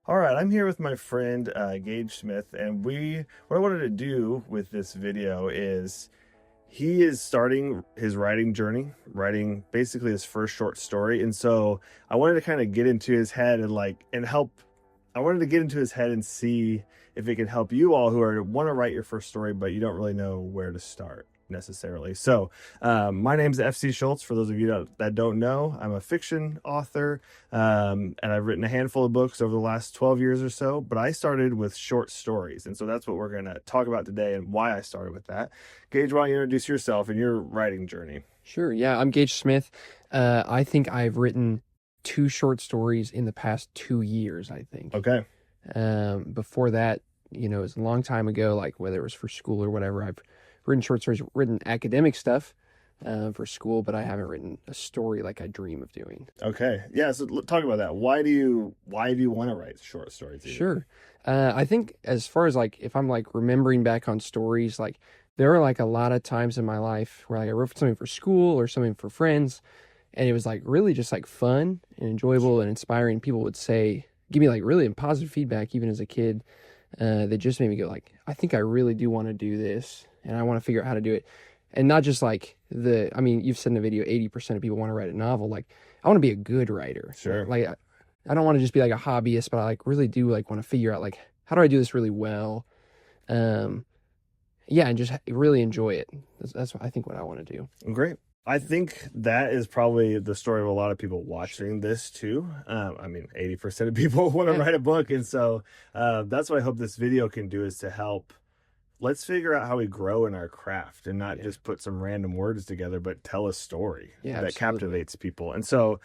All right, I'm here with my friend Gage Smith, and what I wanted to do with this video is he is starting his writing journey, writing basically his first short story, and so I wanted to kind of get into his head and help. I wanted to get into his head and see if it can help you all who are want to write your first story, but you don't really know where to start necessarily. So, my name's FC Schultz. For those of you that don't know, I'm a fiction author, and I've written a handful of books over the last 12 years or so. But I started with short stories, and so that's what we're going to talk about today and why I started with that. Gage, why don't you introduce yourself and your writing journey? Sure. Yeah, I'm Gage Smith. I think I've written two short stories in the past 2 years, I think. Okay. Before that, it was a long time ago, like whether it was for school or whatever. I've written short stories, written academic stuff for school, but I haven't written a story like I dream of doing. Okay. Yeah. So talk about that. Why do you want to write short stories? Sure. I think as far as like, if I'm like remembering back on stories, like there were like a lot of times in my life where like I wrote something for school or something for friends, and it was like really just like fun and enjoyable and inspiring. People would say, give me like really positive feedback, even as a kid, that just made me go like, I think I really do want to do this, and I want to figure out how to do it. And not just like you've said in the video, 80% of people want to write a novel. Like, I want to be a good writer. Sure. Like, I don't want to just be like a hobbyist, but I like really do like want to figure out like, how do I do this really well? Yeah, and just really enjoy it. That's what I think what I want to do. Great. I think that is probably the story of a lot of people watching this too. 80% of people want to write a book. And so that's what I hope this video can do, is to help. Let's figure out how we grow in our craft and not just put some random words together, but tell a story that captivates people. And so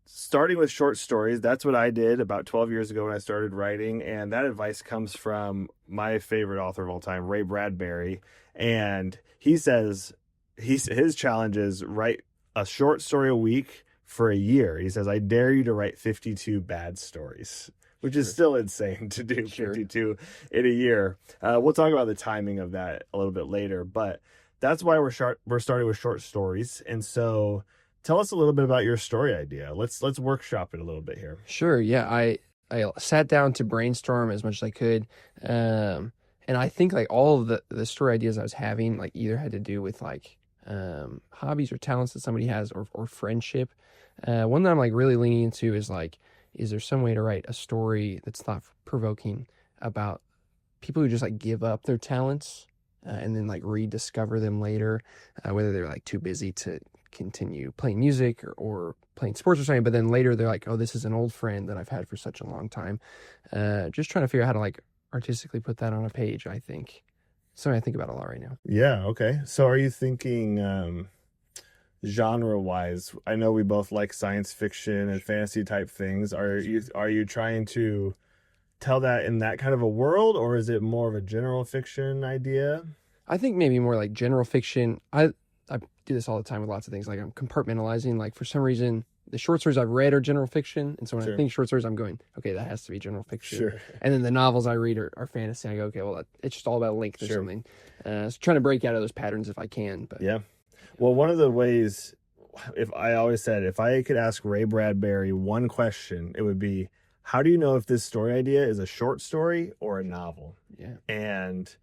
starting with short stories, that's what I did about 12 years ago when I started writing. And that advice comes from my favorite author of all time, Ray Bradbury. And he says his challenge is write a short story a week for a year. He says, I dare you to write 52 bad stories, which is still insane to do 52 in a year. We'll talk about the timing of that a little bit later, but that's why we're starting with short stories. And so tell us a little bit about your story idea. Let's workshop it a little bit here. Sure. Yeah. I sat down to brainstorm as much as I could. And I think like all of the story ideas I was having, like either had to do with like hobbies or talents that somebody has, or friendship. One that I'm like really leaning into is like, is there some way to write a story that's thought provoking about people who just like give up their talents and then like rediscover them later, whether they're like too busy to continue playing music or playing sports or something, but then later they're like, oh, this is an old friend that I've had for such a long time. Just trying to figure out how to like artistically put that on a page, I think. Something I think about a lot right now. Yeah, okay. So are you thinking genre-wise? I know we both like science fiction and fantasy type things. Are you trying to tell that in that kind of a world, or is it more of a general fiction idea? I think maybe more like general fiction. I do this all the time with lots of things. Like I'm compartmentalizing. Like for some reason, the short stories I've read are general fiction, and so when I think short stories, I'm going, okay, that has to be general fiction. Sure. And then the novels I read are fantasy. I go, okay, well, it's just all about length or something. So trying to break out of those patterns if I can. But yeah, well, one of the ways, if I could ask Ray Bradbury one question, it would be, how do you know if this story idea is a short story or a novel? Yeah, and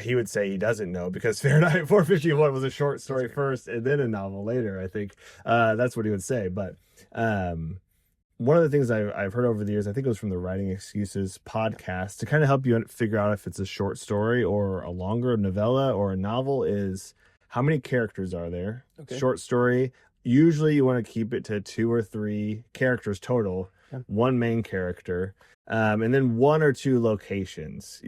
he would say he doesn't know, because Fahrenheit 451 was a short story first and then a novel later. I think that's what he would say. But one of the things I've heard over the years, I think it was from the Writing Excuses podcast, to kind of help you figure out if it's a short story or a longer novella or a novel, is how many characters are there? Okay. Short story, usually you want to keep it to 2 or 3 characters total, one main character, and then 1 or 2 locations.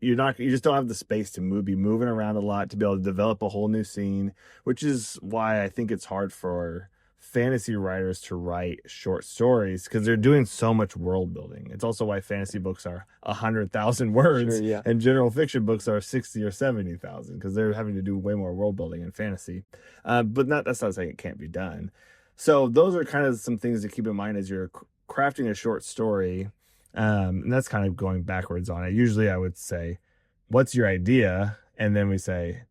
You just don't have the space to be moving around a lot to be able to develop a whole new scene, which is why I think it's hard for fantasy writers to write short stories, because they're doing so much world building. It's also why fantasy books are 100,000 words and general fiction books are 60 or 70,000, because they're having to do way more world building in fantasy. But that's not saying it can't be done. So those are kind of some things to keep in mind as you're crafting a short story. And that's kind of going backwards on it. Usually I would say, what's your idea? And then we say,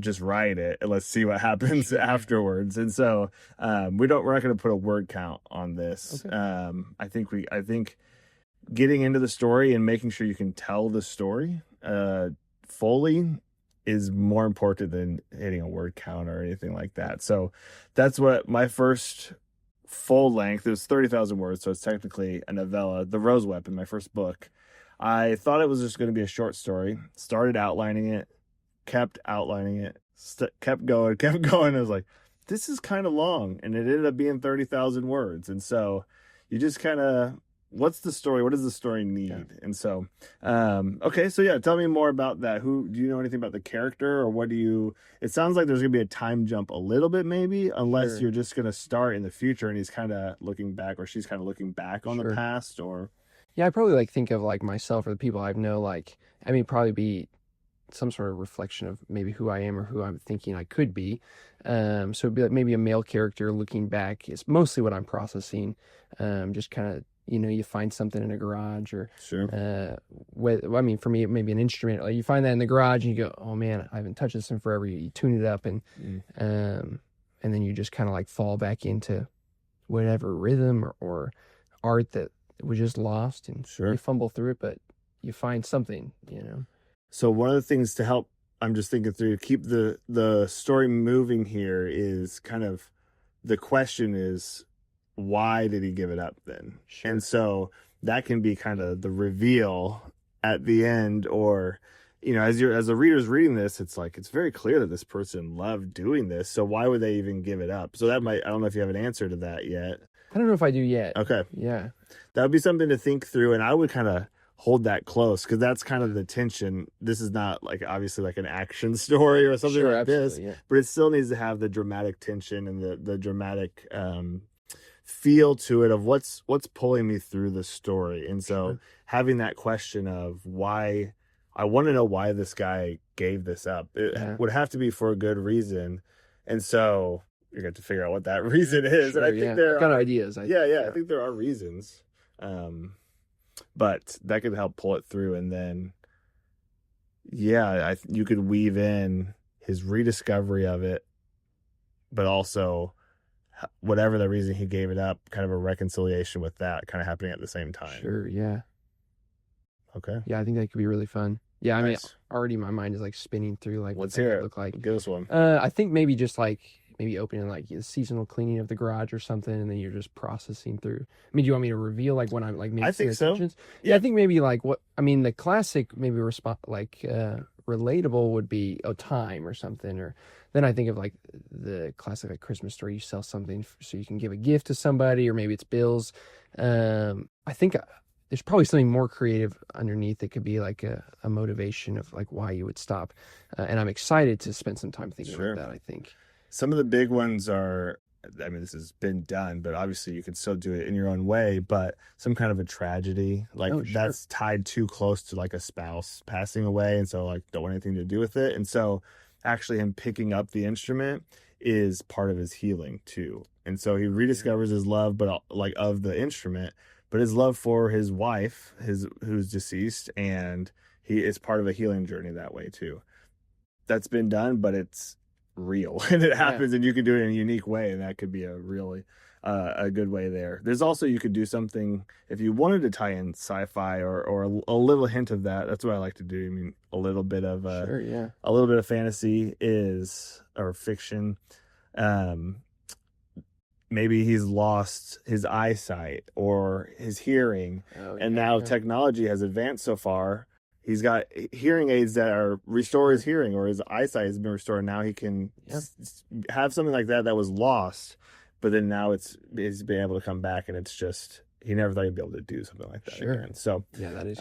just write it and let's see what happens afterwards. And so we're not going to put a word count on this. Okay. I think getting into the story and making sure you can tell the story fully is more important than hitting a word count or anything like that. So that's what my first full length, it was 30,000 words, so it's technically a novella, The Rose Weapon, my first book. I thought it was just going to be a short story, started outlining it, kept outlining it, kept going. I was like, this is kind of long, and it ended up being 30,000 words. And so you just kind of, what's the story? What does the story need? Yeah. And so, okay, so yeah, tell me more about that. Who do you know anything about the character, or what do you? It sounds like there's gonna be a time jump a little bit, maybe, unless you're just gonna start in the future and he's kind of looking back, or she's kind of looking back on the past, or. Yeah, I probably like think of like myself or the people I know. Like, I mean, probably be some sort of reflection of maybe who I am or who I'm thinking I could be. So it'd be like maybe a male character looking back is mostly what I'm processing. Just kind of, you find something in a garage or, I mean, for me, maybe an instrument, like you find that in the garage and you go, oh man, I haven't touched this in forever. You tune it up and then you just kind of like fall back into whatever rhythm or art that was just lost, and you fumble through it, but you find something, So one of the things to help, I'm just thinking through, to keep the story moving here is kind of, the question is, why did he give it up then? And so that can be kind of the reveal at the end, or, as the reader's reading this, it's like, it's very clear that this person loved doing this. So why would they even give it up? So that I don't know if you have an answer to that yet. I don't know if I do yet. Okay. Yeah. That would be something to think through. And I would kind of hold that close, because that's kind of the tension. This is not like obviously like an action story or something like this, but it still needs to have the dramatic tension and the dramatic feel to it of what's pulling me through the story. And so having that question of why, I want to know why this guy gave this up. It would have to be for a good reason. And so you're going to figure out what that reason is. And I think there are ideas. I think there are reasons. But that could help pull it through. And then, you could weave in his rediscovery of it, but also whatever the reason he gave it up, kind of a reconciliation with that kind of happening at the same time. Sure, yeah. Okay. Yeah, I think that could be really fun. Yeah, I mean, already my mind is like spinning through like what's here look like. Give us one. I think maybe just like opening like the seasonal cleaning of the garage or something, and then you're just processing through. I mean, do you want me to reveal like when I'm like maybe? I think so. Yeah, I think maybe like the classic maybe relatable would be time or something, or then I think of like the classic like Christmas story. You sell something so you can give a gift to somebody, or maybe it's bills. I think there's probably something more creative underneath that could be like a motivation of like why you would stop. And I'm excited to spend some time thinking about that, I think. Some of the big ones are, I mean, this has been done, but obviously you can still do it in your own way, but some kind of a tragedy, like that's tied too close to like a spouse passing away. And so like don't want anything to do with it. And so actually him picking up the instrument is part of his healing too. And so he rediscovers his love, but like of the instrument, but his love for his wife, who's deceased, and it's part of a healing journey that way too. That's been done, but it's real and it happens, and you can do it in a unique way, and that could be a really a good way there. There's also, you could do something if you wanted to tie in sci-fi or a little hint of that. That's what I like to do. I mean, a little bit of a little bit of fantasy or fiction. Maybe he's lost his eyesight or his hearing, and now technology has advanced so far. He's got hearing aids that restore his hearing, or his eyesight has been restored. Now he can have something like that was lost, but then now he's been able to come back, and it's just, he never thought he'd be able to do something like that again. So that is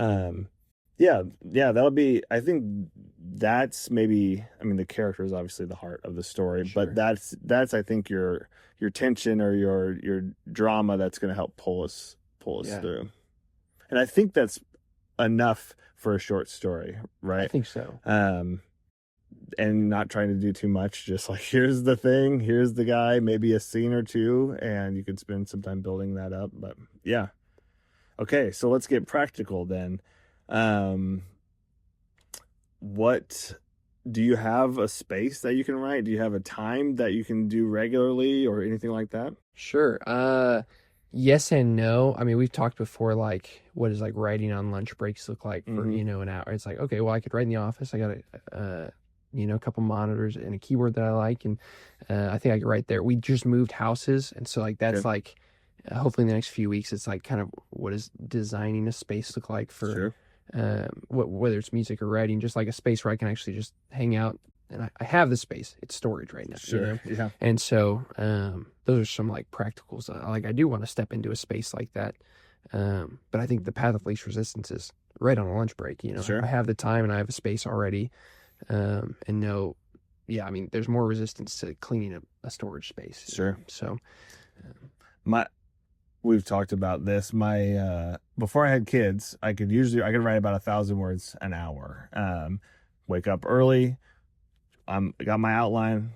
that'll be, I think that's maybe, I mean, the character is obviously the heart of the story, but that's I think your tension or your drama that's going to help pull us through. And I think that's enough for a short story, right? I think so. And not trying to do too much, just like, here's the thing, here's the guy, maybe a scene or two, and you could spend some time building that up. But yeah. Okay, so let's get practical then. What do you have a space that you can write? Do you have a time that you can do regularly or anything like that? Sure. Yes and no. I mean, we've talked before, like, what does like writing on lunch breaks look like for, Mhm. an hour? It's like, okay, well, I could write in the office. I got a couple monitors and a keyboard that I like, and I think I could write there. We just moved houses, and so like that's Okay. like, hopefully in the next few weeks, it's like kind of what does designing a space look like for, Sure. whether it's music or writing, just like a space where I can actually just hang out. And I have the space. It's storage right now. Sure. Yeah. And so those are some like practicals. Like I do want to step into a space like that. But I think the path of least resistance is right on a lunch break. Sure. I have the time and I have a space already. And no, yeah, I mean, there's more resistance to cleaning a storage space. Sure. So we've talked about this. My before I had kids, I could write about 1,000 words an hour. Wake up early. Got my outline,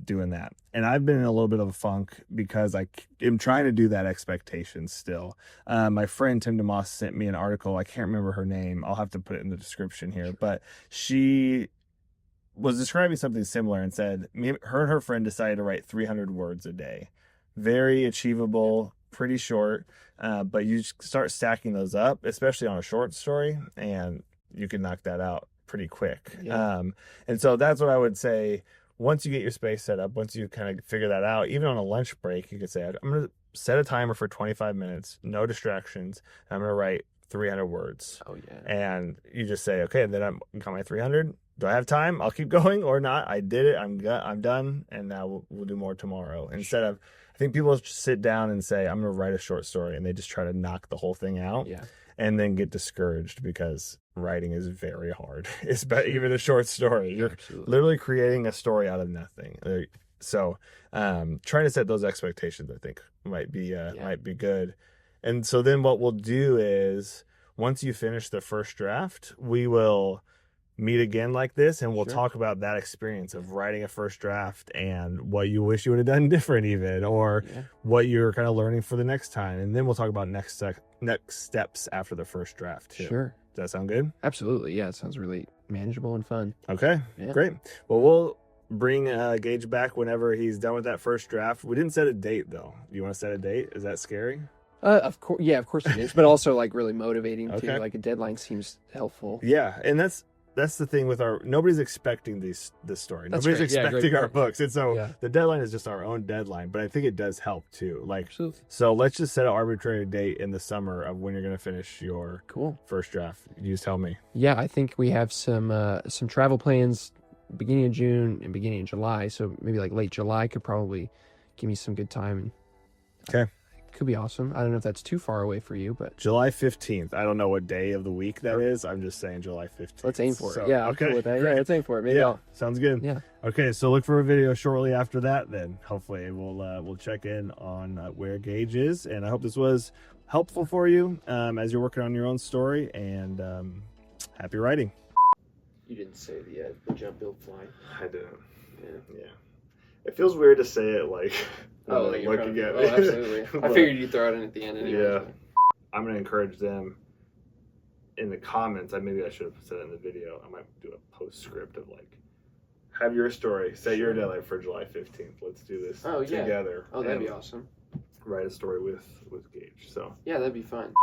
doing that. And I've been in a little bit of a funk because I am trying to do that expectation still. My friend Tim DeMoss sent me an article. I can't remember her name. I'll have to put it in the description here. But she was describing something similar and said her and her friend decided to write 300 words a day. Very achievable, pretty short. But you start stacking those up, especially on a short story, and you can knock that out pretty quick. Yeah. And so that's what I would say. Once you get your space set up, once you kind of figure that out, even on a lunch break, you could say, I'm going to set a timer for 25 minutes, no distractions. I'm going to write 300 words. Oh yeah. And you just say, okay, then I'm got my 300. Do I have time? I'll keep going or not. I did it. I'm done. And now we'll do more tomorrow. Instead of, I think people just sit down and say, I'm going to write a short story, and they just try to knock the whole thing out. Yeah. And then get discouraged because writing is very hard. It's about even a short story. You're Absolutely. literally creating a story out of nothing. So trying to set those expectations, I think, might be good. And so then what we'll do is, once you finish the first draft, we will meet again like this, and we'll talk about that experience of writing a first draft and what you wish you would have done different, even, or what you're kind of learning for the next time. And then we'll talk about next steps after the first draft too. Sure. Does that sound good? Absolutely. Yeah, it sounds really manageable and fun. Okay, great. Well, we'll bring Gage back whenever he's done with that first draft. We didn't set a date though. Do you want to set a date? Is that scary? Of course, yeah, of course it is, but also like really motivating too. Okay. Like a deadline seems helpful. Yeah, and that's the thing with nobody's expecting this story. That's Nobody's great. Yeah, expecting great our point. books. And so the deadline is just our own deadline, but I think it does help too. Like, Absolutely. so let's just set an arbitrary date in the summer of when you're going to finish your Cool. first draft. You just tell me. Yeah, I think we have some travel plans beginning of June and beginning of July. So maybe like late July could probably give me some good time. Okay. Could be awesome. I don't know if that's too far away for you, but July 15th. I don't know what day of the week that is. I'm just saying July 15th. let's aim for it. So, Yeah, I'm okay. cool with that. Great. Yeah, let's aim for it. Maybe I'll. Sounds good. Yeah. Okay, so look for a video shortly after that. Then hopefully we'll check in on where Gage is, and I hope this was helpful for you as you're working on your own story. And happy writing. You didn't say the jump, build, fly. I didn't. Yeah. It feels weird to say it like. Looking at me. Absolutely. I figured you'd throw it in at the end anyway. Yeah. I'm gonna encourage them in the comments. Maybe I should have said it in the video. I might do a postscript of like, have your story, set your deadline for July 15th. Let's do this together. Oh, that'd be awesome. Write a story with Gage. So yeah, that'd be fun.